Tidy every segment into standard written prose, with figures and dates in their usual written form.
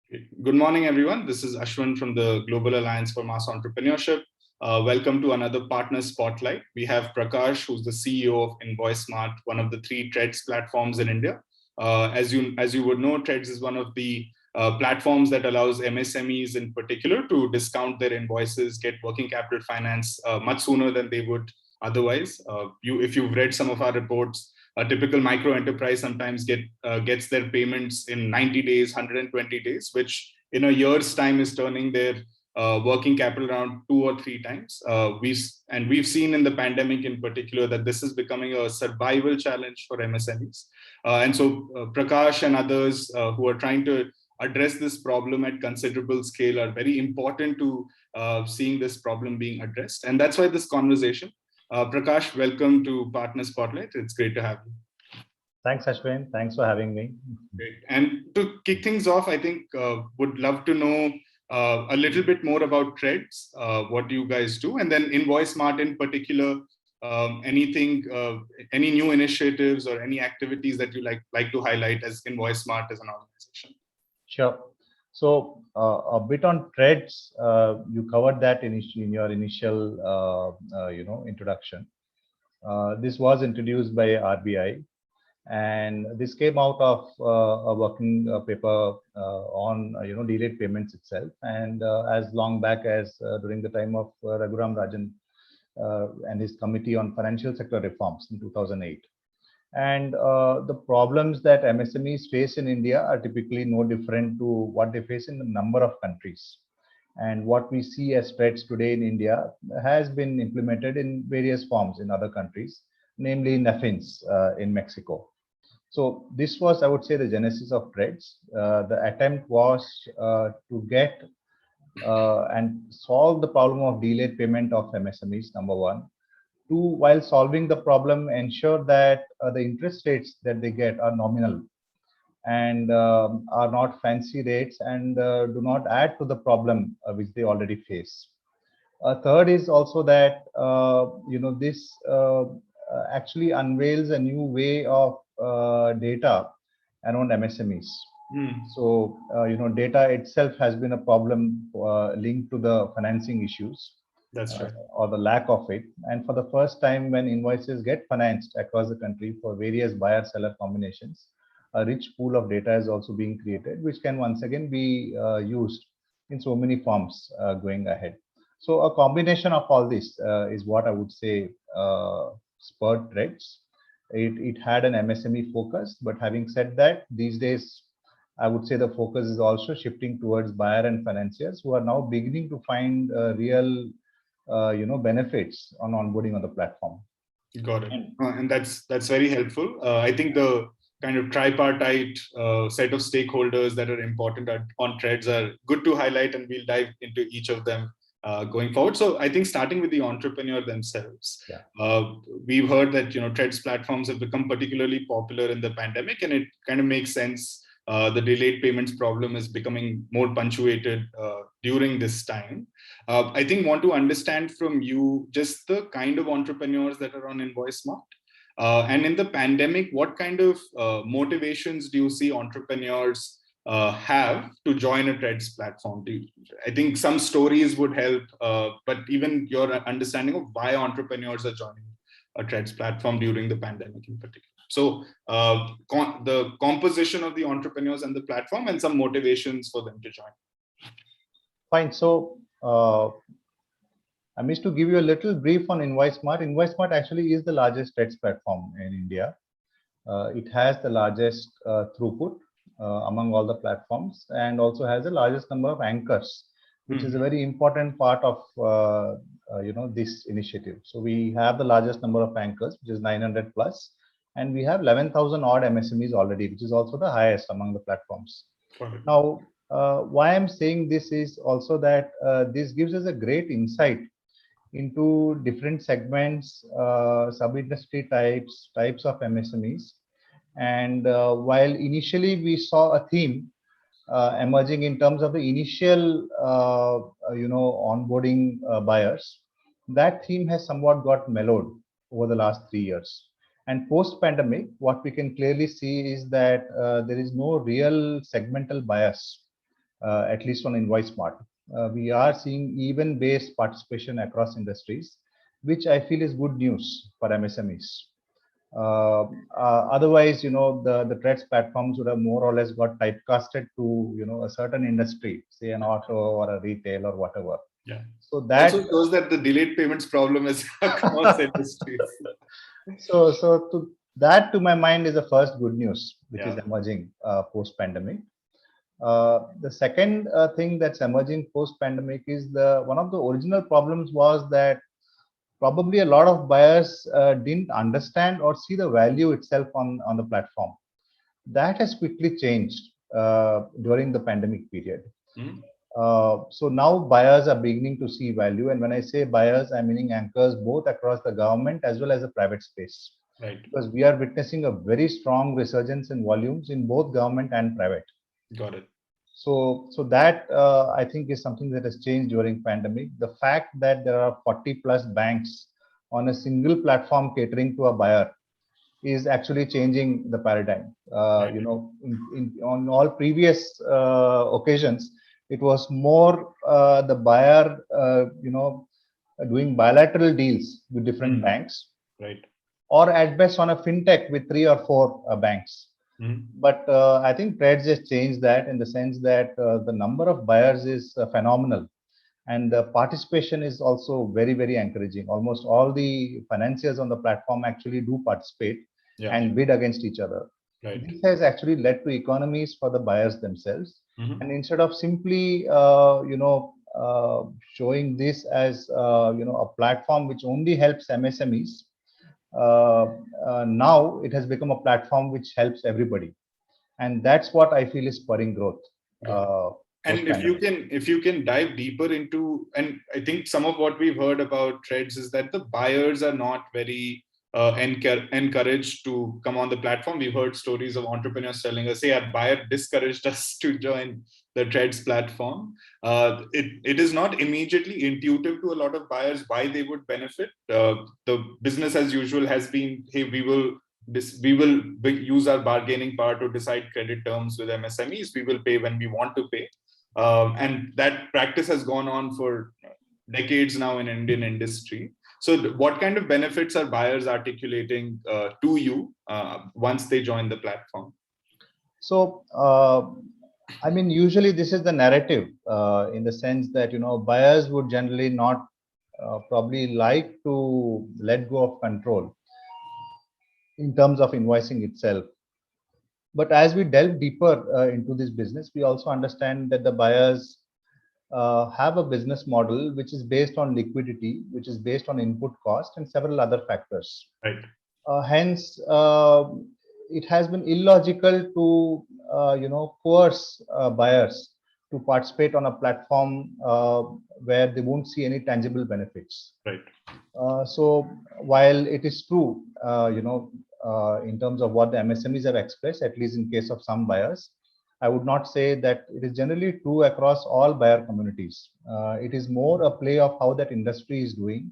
Great. Good morning, everyone. This is Ashwin from the Global Alliance for Mass Entrepreneurship. Welcome to another partner spotlight. We have Prakash, who's the CEO of Invoicemart, one of the three Treads platforms in India. As you would know, Treads is one of the platforms that allows MSMEs in particular to discount their invoices, get working capital finance much sooner than they would otherwise. If you've read some of our reports, a typical micro enterprise sometimes gets their payments in 90 days, 120 days, which in a year's time is turning their working capital around 2 or 3 times. We've seen in the pandemic in particular that this is becoming a survival challenge for MSMEs. Prakash and others who are trying to address this problem at considerable scale are very important to seeing this problem being addressed. And that's why this conversation. Prakash, welcome to Partner Spotlight. It's great to have you. Thanks, Ashwin. Thanks for having me. Great. And to kick things off, I think would love to know a little bit more about Treads, what you guys do, and then Invoicemart in particular. Any new initiatives or any activities that you like to highlight as Invoicemart as an organization? Sure. So a bit on Treads, you covered that in your initial, introduction. This was introduced by RBI, and this came out of a working paper on delayed payments itself, and as long back as during the time of Raghuram Rajan and his Committee on Financial Sector Reforms in 2008. And the problems that MSMEs face in India are typically no different to what they face in a number of countries. And what we see as Treads today in India has been implemented in various forms in other countries, namely NAFINs in Mexico. So this was, I would say, the genesis of Treads. The attempt was to get and solve the problem of delayed payment of MSMEs, number one. Two, while solving the problem, ensure that the interest rates that they get are nominal and are not fancy rates and do not add to the problem which they already face. Third is also that this actually unveils a new way of data around MSMEs. So data itself has been a problem linked to the financing issues. That's right. Or the lack of it. And for the first time, when invoices get financed across the country for various buyer-seller combinations, a rich pool of data is also being created, which can once again be used in so many forms going ahead. So a combination of all this is what I would say spurred Treads. It had an MSME focus, but having said that, these days, I would say the focus is also shifting towards buyer and financiers who are now beginning to find real benefits on onboarding on the platform. Got it. And that's very helpful. I think the kind of tripartite set of stakeholders that are important on Treads are good to highlight, and we'll dive into each of them going forward. So I think starting with the entrepreneur themselves, we've heard that Treads platforms have become particularly popular in the pandemic, and it kind of makes sense. The delayed payments problem is becoming more punctuated during this time. I think want to understand from you just the kind of entrepreneurs that are on Invoicemart. And in the pandemic, what kind of motivations do you see entrepreneurs have to join a Treads platform? I think some stories would help, but even your understanding of why entrepreneurs are joining a Treads platform during the pandemic in particular. So the composition of the entrepreneurs and the platform and some motivations for them to join. Fine. So I missed to give you a little brief on Invoicemart. Invoicemart actually is the largest Treads platform in India. It has the largest throughput among all the platforms, and also has the largest number of anchors, which is a very important part of this initiative. So we have the largest number of anchors, which is 900 plus. And we have 11,000 odd MSMEs already, which is also the highest among the platforms. Now, why I'm saying this is also that this gives us a great insight into different segments, sub-industry types of MSMEs. And while initially we saw a theme emerging in terms of the initial, onboarding buyers, that theme has somewhat got mellowed over the last 3 years. And post-pandemic, what we can clearly see is that there is no real segmental bias at least on Invoicemart. We are seeing even-based participation across industries, which I feel is good news for MSMEs. Otherwise, the trades platforms would have more or less got typecasted to, a certain industry, say an auto or a retail or whatever. Yeah. So that also shows that the delayed payments problem is across industries. so to my mind is the first good news which is Yeah. emerging post pandemic. The second thing that's emerging post pandemic is the one of the original problems was that probably a lot of buyers didn't understand or see the value itself on the platform. That has quickly changed during the pandemic period. Hmm? So now buyers are beginning to see value, and when I say buyers, I'm meaning anchors both across the government as well as the private space, Right. because we are witnessing a very strong resurgence in volumes in both government and private. Got it. So that I think is something that has changed during pandemic. The fact that there are 40 plus banks on a single platform catering to a buyer is actually changing the paradigm. Right. On all previous occasions, it was more the buyer, doing bilateral deals with different banks, Right. or at best on a fintech with three or four banks. But I think trades has changed that in the sense that the number of buyers is phenomenal, and the participation is also very, very encouraging. Almost all the financiers on the platform actually do participate Yeah. and bid against each other. Right. This has actually led to economies for the buyers themselves. And instead of simply, showing this as, a platform which only helps MSMEs, now it has become a platform which helps everybody, and that's what I feel is spurring growth. And if you can dive deeper into, and I think some of what we've heard about trades is that the buyers are not very encouraged to come on the platform. We've heard stories of entrepreneurs telling us, "Hey, our buyer discouraged us to join the trades platform." It is not immediately intuitive to a lot of buyers why they would benefit. The business as usual has been, "Hey, we will use our bargaining power to decide credit terms with MSMEs. We will pay when we want to pay." And that practice has gone on for decades now in Indian industry. So what kind of benefits are buyers articulating to you once they join the platform? So, I mean, usually this is the narrative in the sense that, buyers would generally not probably like to let go of control in terms of invoicing itself. But as we delve deeper into this business, we also understand that the buyers have a business model which is based on liquidity, which is based on input cost and several other factors. Right. Hence, it has been illogical to coerce buyers to participate on a platform where they won't see any tangible benefits. Right. So while it is true, in terms of what the MSMEs have expressed, at least in case of some buyers, I would not say that it is generally true across all buyer communities. It is more a play of how that industry is doing,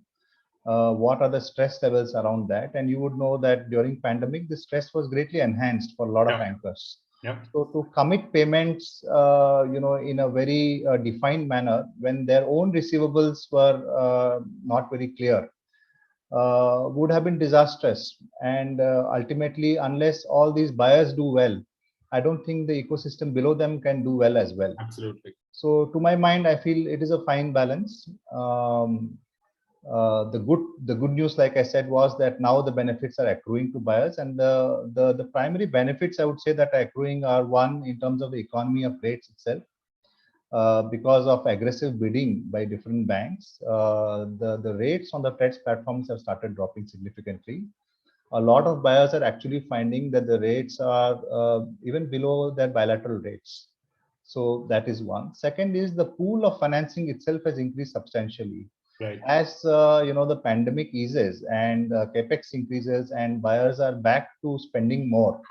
what are the stress levels around that, and you would know that during pandemic, the stress was greatly enhanced for a lot of anchors. Yeah. So to commit payments, in a very defined manner when their own receivables were not very clear, would have been disastrous. And ultimately, unless all these buyers do well, I don't think the ecosystem below them can do well as well. Absolutely. So to my mind, I feel it is a fine balance. The good news, like I said, was that now the benefits are accruing to buyers, and the primary benefits I would say that are accruing are, one, in terms of the economy of rates itself. Because of aggressive bidding by different banks, the rates on the trades platforms have started dropping significantly. A lot of buyers are actually finding that the rates are even below their bilateral rates. So that is one. Second is the pool of financing itself has increased substantially. Right. As the pandemic eases and capex increases and buyers are back to spending more,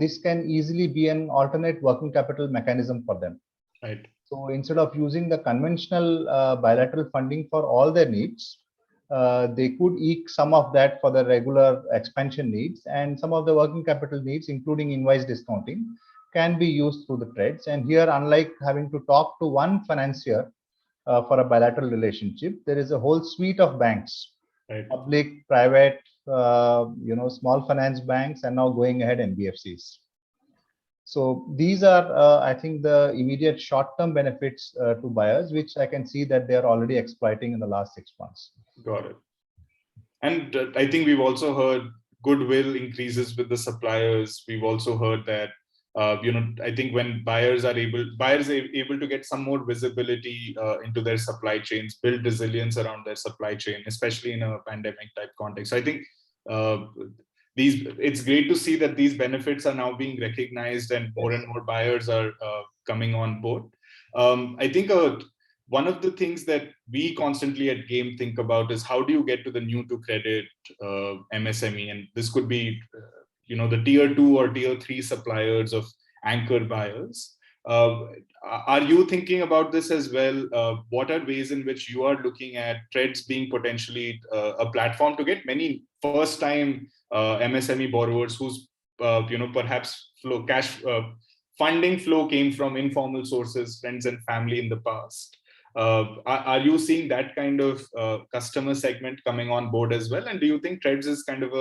this can easily be an alternate working capital mechanism for them. Right. So instead of using the conventional bilateral funding for all their needs, they could eke some of that for the regular expansion needs and some of the working capital needs, including invoice discounting. can be used through the trades. And here, unlike having to talk to one financier for a bilateral relationship, there is a whole suite of banks, Right. public, private, small finance banks, and now going ahead NBFCs. So these are, I think, the immediate short-term benefits to buyers, which I can see that they are already exploiting in the last 6 months. Got it. And I think we've also heard goodwill increases with the suppliers. We've also heard that I think when buyers are able to get some more visibility into their supply chains, build resilience around their supply chain, especially in a pandemic type context. So I think uh, it's great to see that these benefits are now being recognized and more buyers are coming on board. I think one of the things that we constantly at Game think about is how do you get to the new to credit MSME, and this could be the tier 2 or tier 3 suppliers of anchor buyers. Are you thinking about this as well? What are ways in which you are looking at Threads being potentially a platform to get many first time MSME borrowers whose perhaps cash funding flow came from informal sources, friends and family in the past? Are you seeing that kind of customer segment coming on board as well? And do you think Threads is kind of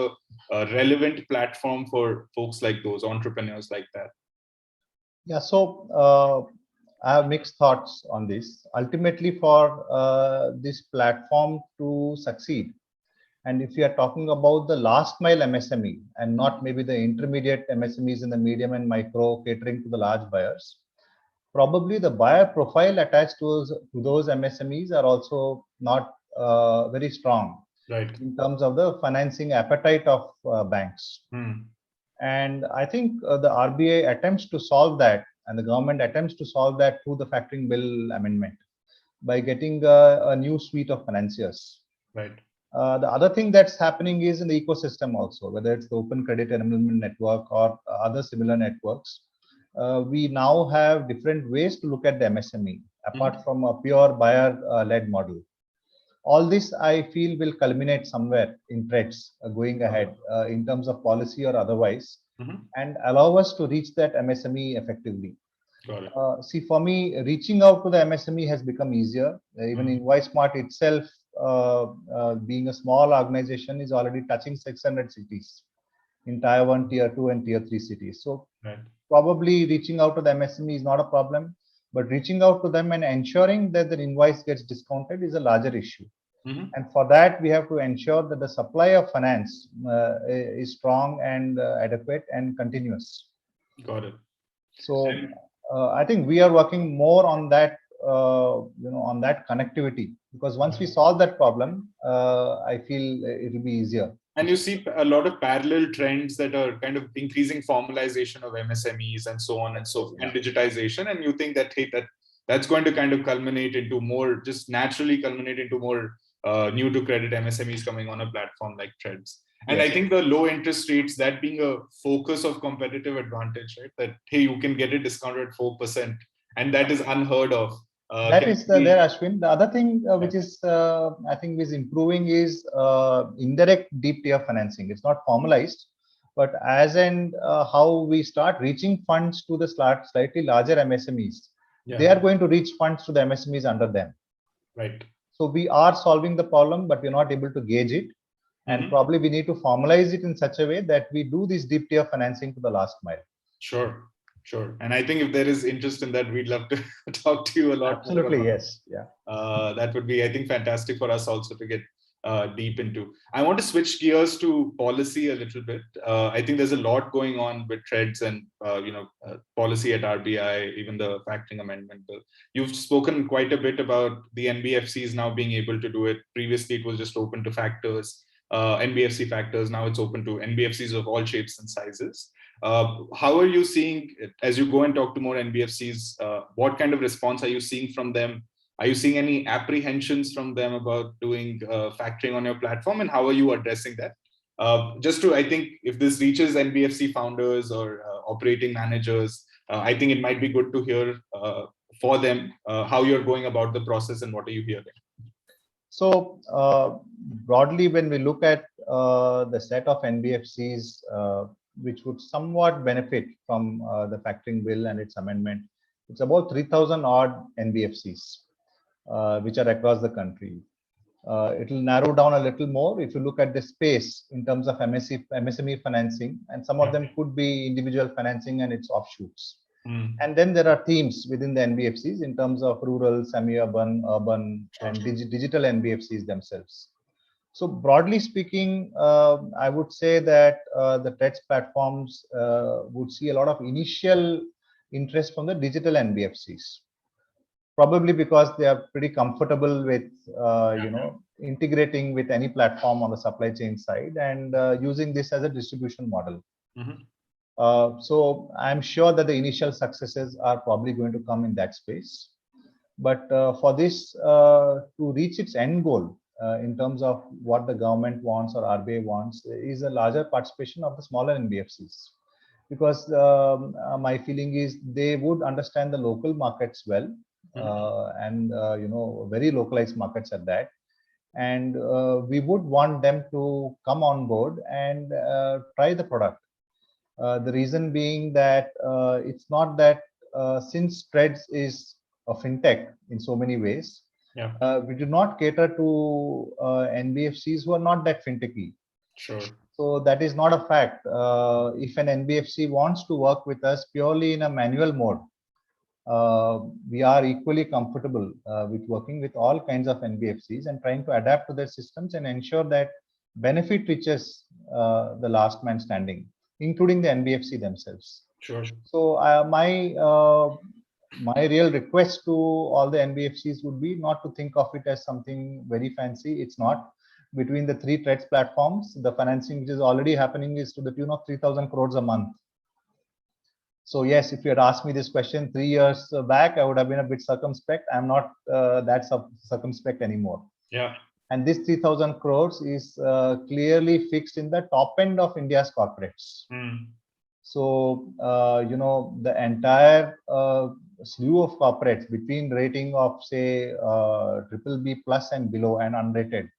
a relevant platform for folks like those, entrepreneurs like that? Yeah, so I have mixed thoughts on this. Ultimately, for this platform to succeed, and if you are talking about the last mile MSME and not maybe the intermediate MSMEs in the medium and micro catering to the large buyers, probably the buyer profile attached to those MSMEs are also not very strong, right, in terms of the financing appetite of banks. And I think the RBI attempts to solve that, and the government attempts to solve that through the factoring bill amendment by getting a new suite of financiers. Right. The other thing that's happening is in the ecosystem also, whether it's the Open Credit Enablement Network or other similar networks. We now have different ways to look at the MSME, apart from a pure buyer-led model. All this, I feel, will culminate somewhere in Threads going ahead in terms of policy or otherwise, and allow us to reach that MSME effectively. Got it. See, for me, reaching out to the MSME has become easier. Even Invoicemart itself, being a small organization, is already touching 600 cities in tier 1, tier 2, and tier 3 cities. So probably reaching out to the MSME is not a problem, but reaching out to them and ensuring that the invoice gets discounted is a larger issue. And for that, we have to ensure that the supply of finance is strong and adequate and continuous. Got it. So I think we are working more on that, on that connectivity, because once we solve that problem, I feel it will be easier. And you see a lot of parallel trends that are kind of increasing formalization of MSMEs and so on and so and digitization. And you think that, hey, that's going to kind of culminate into more, just naturally culminate into more new to credit MSMEs coming on a platform like Threads. And I think the low interest rates, that being a focus of competitive advantage, right? That, hey, you can get it discounted at 4%, and that is unheard of. That is there, Ashwin. The other thing which is, I think, is improving is indirect deep tier financing. It's not formalized, but as and how we start reaching funds to the slightly larger MSMEs, they are going to reach funds to the MSMEs under them. Right. So we are solving the problem, but we're not able to gauge it. And probably we need to formalize it in such a way that we do this deep tier financing to the last mile. Sure. And I think if there is interest in that, we'd love to talk to you a lot. Absolutely, yes. Yeah. That would be, I think, fantastic for us also to get deep into. I want to switch gears to policy a little bit. I think there's a lot going on with Threads and policy at RBI, even the factoring amendment bill. You've spoken quite a bit about the NBFCs now being able to do it. Previously, it was just open to factors, NBFC factors. Now it's open to NBFCs of all shapes and sizes. How are you seeing, as you go and talk to more NBFCs, what kind of response are you seeing from them? Are you seeing any apprehensions from them about doing factoring on your platform, and how are you addressing that? Just to, I think, if this reaches NBFC founders or operating managers, I think it might be good to hear for them how you're going about the process and what are you hearing? So broadly, when we look at the set of NBFCs which would somewhat benefit from the factoring bill and its amendment. It's about 3,000 odd NBFCs, which are across the country. It will narrow down a little more if you look at the space in terms of MSME financing, and some of them could be individual financing and its offshoots. And then there are themes within the NBFCs in terms of rural, semi-urban, urban, and digital NBFCs themselves. So broadly speaking, I would say that the TEDx platforms would see a lot of initial interest from the digital NBFCs, probably because they are pretty comfortable with integrating with any platform on the supply chain side and using this as a distribution model. So I'm sure that the initial successes are probably going to come in that space. But for this to reach its end goal in terms of what the government wants or RBI wants is a larger participation of the smaller NBFCs. Because my feeling is they would understand the local markets well, and very localized markets at that. And we would want them to come on board and try the product. The reason being that it's not that since Threads is a fintech in so many ways, we do not cater to NBFCs who are not that fintechy. Sure. So that is not a fact. If an NBFC wants to work with us purely in a manual mode, we are equally comfortable with working with all kinds of NBFCs and trying to adapt to their systems and ensure that benefit reaches the last man standing, including the NBFC themselves. Sure. So my real request to all the NBFCs would be not to think of it as something very fancy. It's not. Between the three TREDS platforms, the financing which is already happening is to the tune of 3,000 crores a month. So yes, if you had asked me this question 3 years back, I would have been a bit circumspect. I'm not that circumspect anymore. Yeah. And this 3,000 crores is clearly fixed in the top end of India's corporates. So, the entire slew of corporates between rating of say BBB plus and below and unrated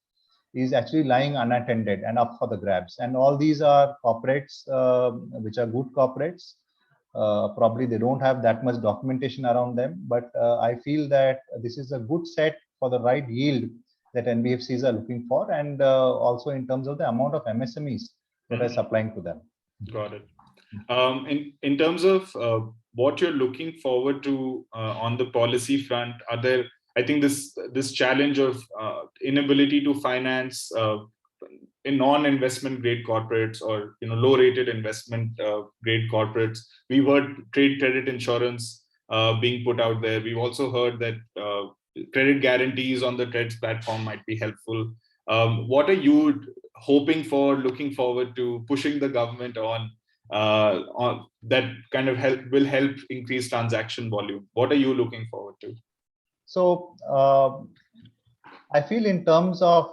is actually lying unattended and up for the grabs. And all these are corporates which are good corporates. Probably they don't have that much documentation around them, but I feel that this is a good set for the right yield that NBFCs are looking for, and also in terms of the amount of MSMEs that are supplying to them. Got it. In terms of what you're looking forward to on the policy front, are there? I think this challenge of inability to finance in non-investment grade corporates or low-rated investment grade corporates. We've heard trade credit insurance being put out there. We've also heard that credit guarantees on the TREDS platform might be helpful. What are you hoping for, looking forward to, pushing the government on that kind of will help increase transaction volume? What are you looking forward to? So I feel in terms of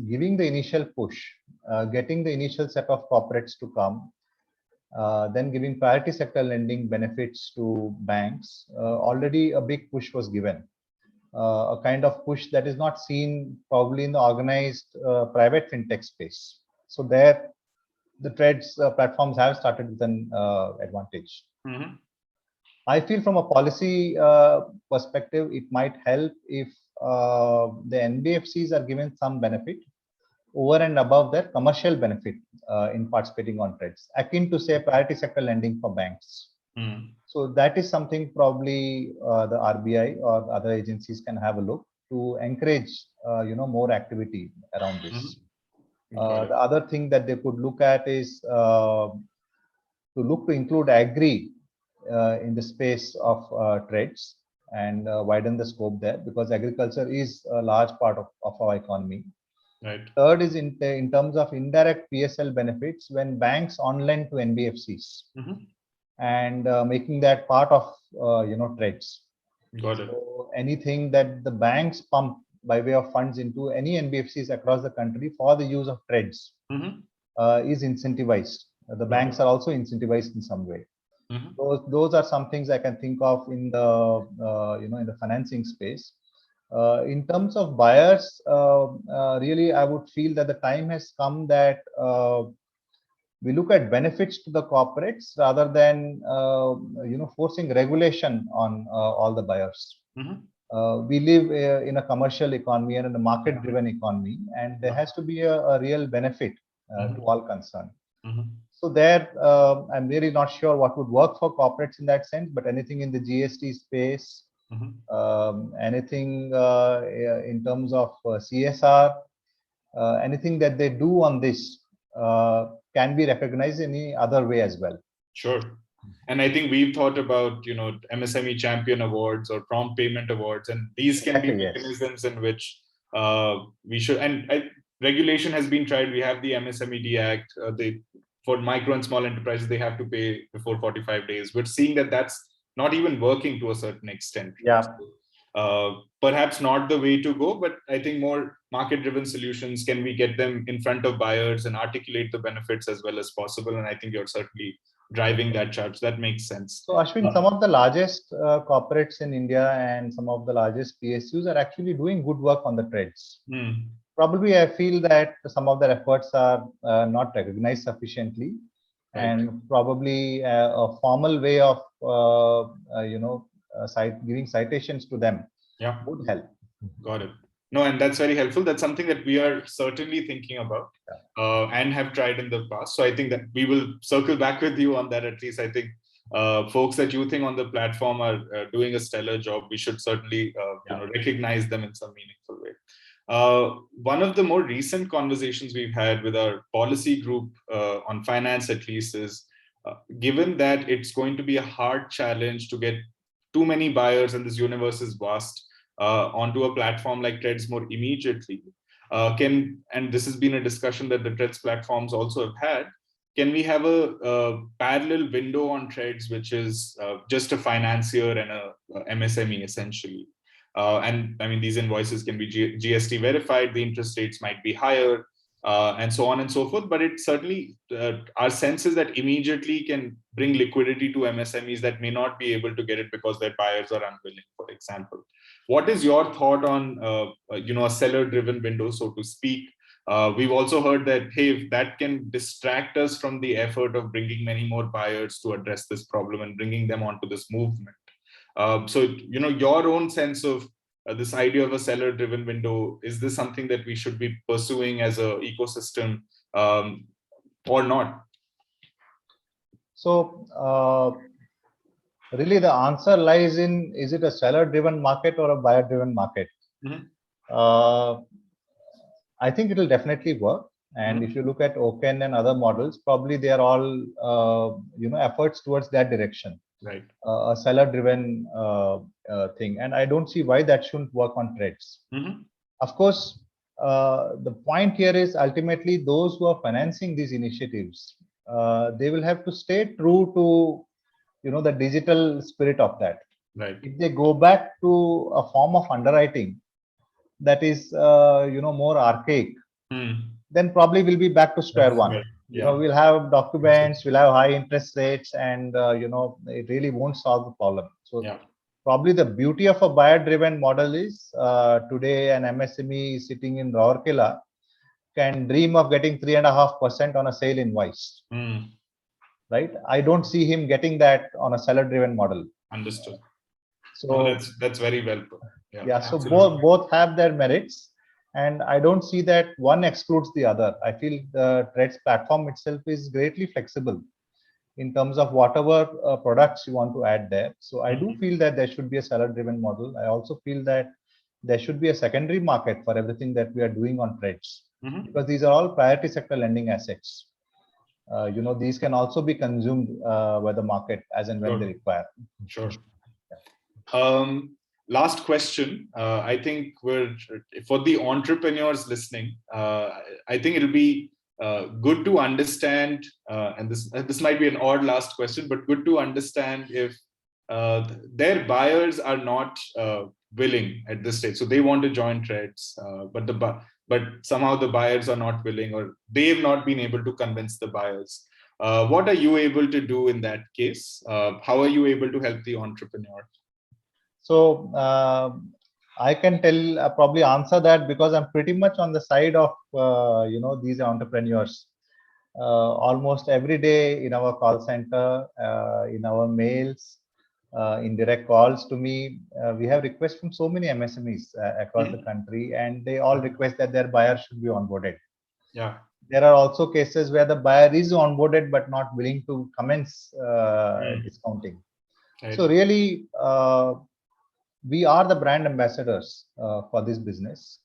giving the initial push, getting the initial set of corporates to come, then giving priority sector lending benefits to banks, already a big push was given. A kind of push that is not seen probably in the organized private fintech space. So there, the TREDS platforms have started with an advantage. I feel from a policy perspective, it might help if the NBFCs are given some benefit over and above their commercial benefit in participating on TREDS, akin to say priority sector lending for banks. So that is something probably the RBI or other agencies can have a look to encourage more activity around this. The other thing that they could look at is to look to include agri in the space of TREDS and widen the scope there, because agriculture is a large part of our economy. Right. Third is in terms of indirect PSL benefits when banks on lend to NBFCs and making that part of TREDS. Got it. So anything that the banks pump by way of funds into any NBFCs across the country for the use of TREDS is incentivized. The banks are also incentivized in some way. Those are some things I can think of in the in the financing space. In terms of buyers, really, I would feel that the time has come that we look at benefits to the corporates rather than forcing regulation on all the buyers. We live in a commercial economy and in a market-driven economy, and there has to be a real benefit to all concerned. So there, I'm really not sure what would work for corporates in that sense, but anything in the GST space, anything in terms of CSR, anything that they do on this can be recognized in any other way as well. Sure. And I think we've thought about, MSME champion awards or prompt payment awards, and these can be mechanisms in which we should, and regulation has been tried. We have the MSMED Act. For micro and small enterprises, they have to pay before 45 days. We're seeing that that's not even working to a certain extent. Yeah. Perhaps not the way to go, but I think more market-driven solutions, can we get them in front of buyers and articulate the benefits as well as possible? And I think you're certainly driving that charge. That makes sense. So Ashwin, some of the largest corporates in India and some of the largest PSUs are actually doing good work on the trades. Probably I feel that some of their efforts are not recognized sufficiently, and probably a formal way of giving citations to them would help. Got it. No, and that's very helpful. That's something that we are certainly thinking about and have tried in the past. So I think that we will circle back with you on that. At least I think folks that you think on the platform are doing a stellar job. We should certainly recognize them in some meaningful way. One of the more recent conversations we've had with our policy group on finance, at least, is given that it's going to be a hard challenge to get too many buyers, and this universe is vast, onto a platform like Threads more immediately. And this has been a discussion that the Threads platforms also have had, can we have a parallel window on Threads, which is just a financier and a MSME essentially? And I mean, these invoices can be GST verified, the interest rates might be higher, and so on and so forth. But it certainly, our sense is that immediately can bring liquidity to MSMEs that may not be able to get it because their buyers are unwilling, for example. What is your thought on, a seller-driven window, so to speak? We've also heard that, hey, that can distract us from the effort of bringing many more buyers to address this problem and bringing them onto this movement. So, your own sense of this idea of a seller-driven window, is this something that we should be pursuing as an ecosystem or not? So, really the answer lies in, is it a seller-driven market or a buyer-driven market? I think it will definitely work. And if you look at Oken and other models, probably they are all, efforts towards that direction. Right. A seller-driven thing. And I don't see why that shouldn't work on Threads. Of course, the point here is ultimately those who are financing these initiatives, they will have to stay true to, the digital spirit of that. Right. If they go back to a form of underwriting that is, more archaic, then probably we'll be back to square one. Right. Yeah. We'll have documents, we'll have high interest rates, and it really won't solve the problem. So probably the beauty of a buyer-driven model is today an MSME sitting in Rourkela can dream of getting 3.5% on a sale invoice. Right? I don't see him getting that on a seller-driven model. Understood. So that's very well put. Yeah. So both have their merits, and I don't see that one excludes the other. I feel the Threads platform itself is greatly flexible in terms of whatever products you want to add there. So I do feel that there should be a seller-driven model. I also feel that there should be a secondary market for everything that we are doing on Threads, because these are all priority sector lending assets. These can also be consumed by the market as and when they require. Sure. Last question. I think for the entrepreneurs listening, I think it'll be good to understand, and this might be an odd last question, but good to understand if their buyers are not willing at this stage. So they want to join Threads, but somehow the buyers are not willing, or they've not been able to convince the buyers. What are you able to do in that case? How are you able to help the entrepreneur? So I can probably answer that because I'm pretty much on the side of these entrepreneurs. almost every day in our call center, in our mails, in direct calls to me, we have requests from so many MSMEs across the country, and they all request that their buyer should be onboarded. Yeah. There are also cases where the buyer is onboarded but not willing to commence discounting. Right. So really, we are the brand ambassadors for this business.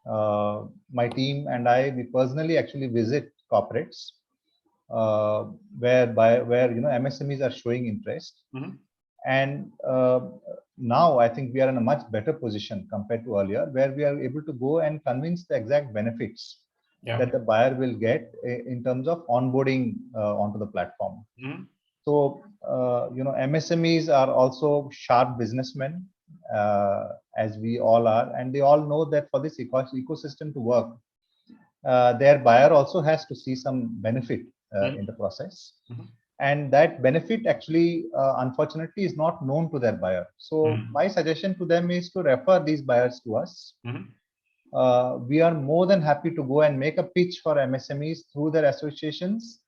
My team and I, we personally actually visit corporates where MSMEs are showing interest, and now I think we are in a much better position compared to earlier, where we are able to go and convince the exact benefits that the buyer will get in terms of onboarding onto the platform. So MSMEs are also sharp businessmen, as we all are, and they all know that for this ecosystem to work, their buyer also has to see some benefit in the process. And that benefit actually, unfortunately, is not known to their buyer. So my suggestion to them is to refer these buyers to us. We are more than happy to go and make a pitch for MSMEs through their associations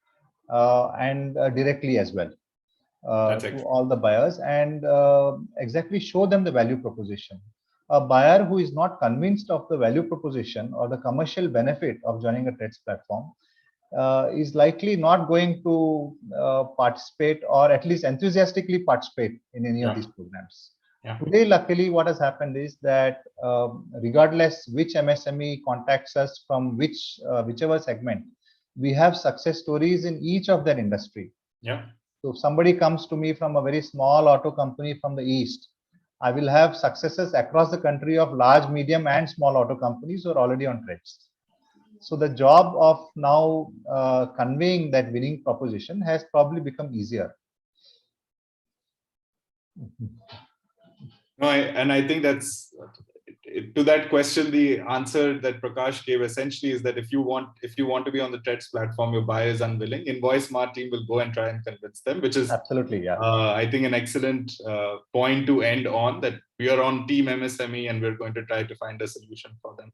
and directly as well to all the buyers, and exactly show them the value proposition. A buyer who is not convinced of the value proposition or the commercial benefit of joining a TREDS platform is likely not going to participate, or at least enthusiastically participate in any of these programs. Today, luckily, what has happened is that regardless which MSME contacts us from whichever segment, we have success stories in each of their industry. So if somebody comes to me from a very small auto company from the east, I will have successes across the country of large, medium, and small auto companies who are already on TREDS. So the job of now conveying that winning proposition has probably become easier. No, and I think that's to that question. The answer that Prakash gave essentially is that if you want to be on the TREDS platform, your buyer is unwilling, Invoicemart team will go and try and convince them, which is absolutely, I think an excellent point to end on. That we are on Team MSME and we're going to try to find a solution for them.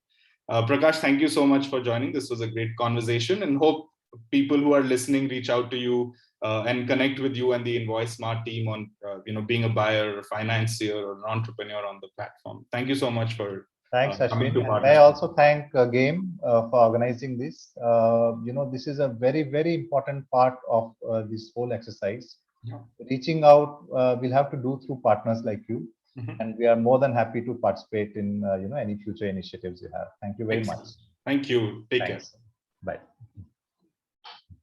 Prakash, thank you so much for joining. This was a great conversation, and hope people who are listening reach out to you and connect with you and the Invoicemart team on being a buyer, or financier, or an entrepreneur on the platform. Thank you so much for thanks, coming Ashwin. to And I also thank Game for organizing this. This is a very, very important part of this whole exercise. Reaching out, we'll have to do through partners like you. And we are more than happy to participate in any future initiatives you have. Thank you very much. Thank you. Take care. Bye.